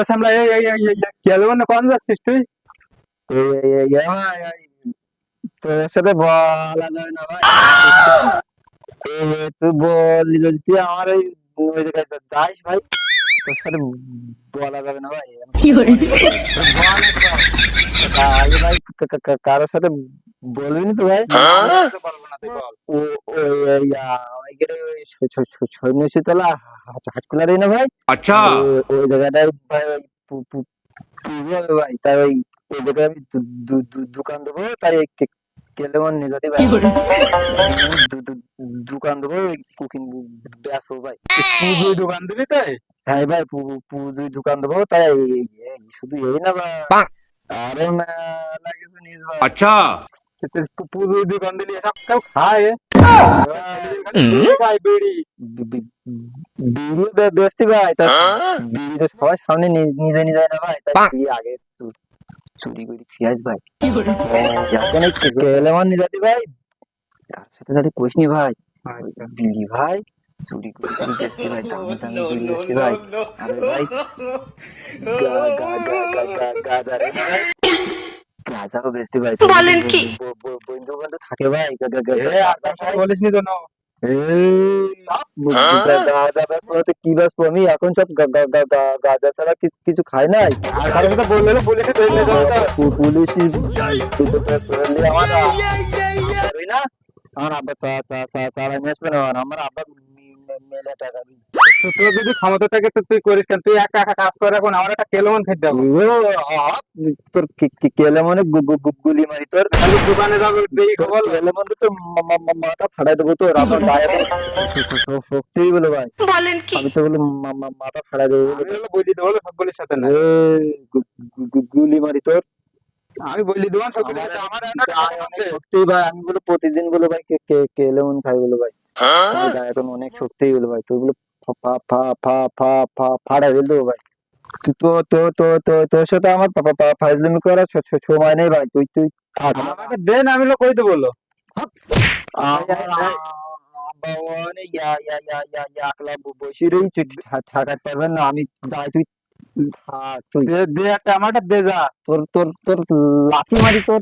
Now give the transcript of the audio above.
সামলা কেমন কোন যাচ্ছিস তুই? তোর সাথে বলা যাবে না ভাই। তুই বললি যদি তুই আমার ওই জায়গায় যাইস ভাই, তোর সাথে বলা যাবে না ভাই। আগে ভাই কারোর সাথে বলবিনি তো ভাই। বলবো না, তুই বল। ও ওই সৈন্যশীতলা হাটকুলারি না ভাই? अच्छा। ওই জায়গাটায় ভাই ওই পুজো হবে ভাই, তাই ওই জায়গায় আমি দোকান দেবো, তাই কেলেমন নিয়ে যাতে ভাই। দোকান দেবো, কুকিং বেচবো ভাই। পুজোয় দোকান দিবি তাই? হ্যাঁ ভাই, পুজোয় দোকান দেবো, তাই শুধু এই না ভাই, আরো মেলা কিছু নিস ভাই। अच्छा। পুজোয় দোকান দিলি সব কেউ খায়? খায় বিড়ি। বিড়ি বেচতি ভাই, তা বিড়ি তো সবার সামনে নিজে নিয়ে যায় না ভাই, তাই তুই আগে চুরি করে খেয়াস ভাই। এখন এই কেলেমন নিয়ে যাতি ভাই, তার সাথে সাথে কইসনি ভাই। আচ্ছা। বিড়ি ভাই চুরি করে করে বেচতি ভাই, দামি দামি বিড়ি বেচতি ভাই। আরে ভাই গাঁজা রে না ভাই, গাঁজাও বেচতি ভাই। বলেন কি? বন্ধু বান্ধব থাকে ভাই, বলিস নি জন্য। গাঁজা বেচবো তো কি বেচবো, আমি এখন সব গাঁজা ছাড়া কিছু খাই নাই। আর কারোর কথা বললে পুলিশে ধরে নিয়ে যাবে তো। পুলিশ আমার না, আমার আব্বা চারা নিয়ে আসবে না, আমার আব্বা মেলে টাকা দিই। তোর যদি ক্ষমতা থাকে তো তুই করিস কেন? তুই একা একা কাজ করে এখন আমার একটা কেলমন খেতে দেবো। তোর কেলে মনে গুলি মারি তোর। খালি দোকানে যাবে দেখি খবর। কেলে মনে তো মাথা ফাটাই দেবো তোর। আমার গায়ে শক্তি বলে ভাই, বলেন কি? আমি তো বলে মাথা ফাটাই দেবো বলে। আমি হলো বলি দেবো সব বলির সাথে না। গুলি মারি তোর। আমি বলি দেবো সব বলির সাথে। আমার একটা গায়ে অনেক শক্তি ভাই, আমি বলে প্রতিদিন বলে ভাই কেলে মন খাই বলে ভাই। আমার গায়ে এখন অনেক শক্তি বলে ভাই, তুই বলে ফাটাই ফেল দেবো ভাই। তোর সাথে আমার ফাইজলামি করার সময় নেই ভাই, তুই তুই থাক। আমাকে দেন, আমি হলো কই দেবো বললো। একলা বসে রই, তুই ঠাকাতে পারবেন না, আমি যাই, তুই থাক। তুই দে একটা, আমার একটা দে যা। তোর তোর তোর লাথি মারি তোর।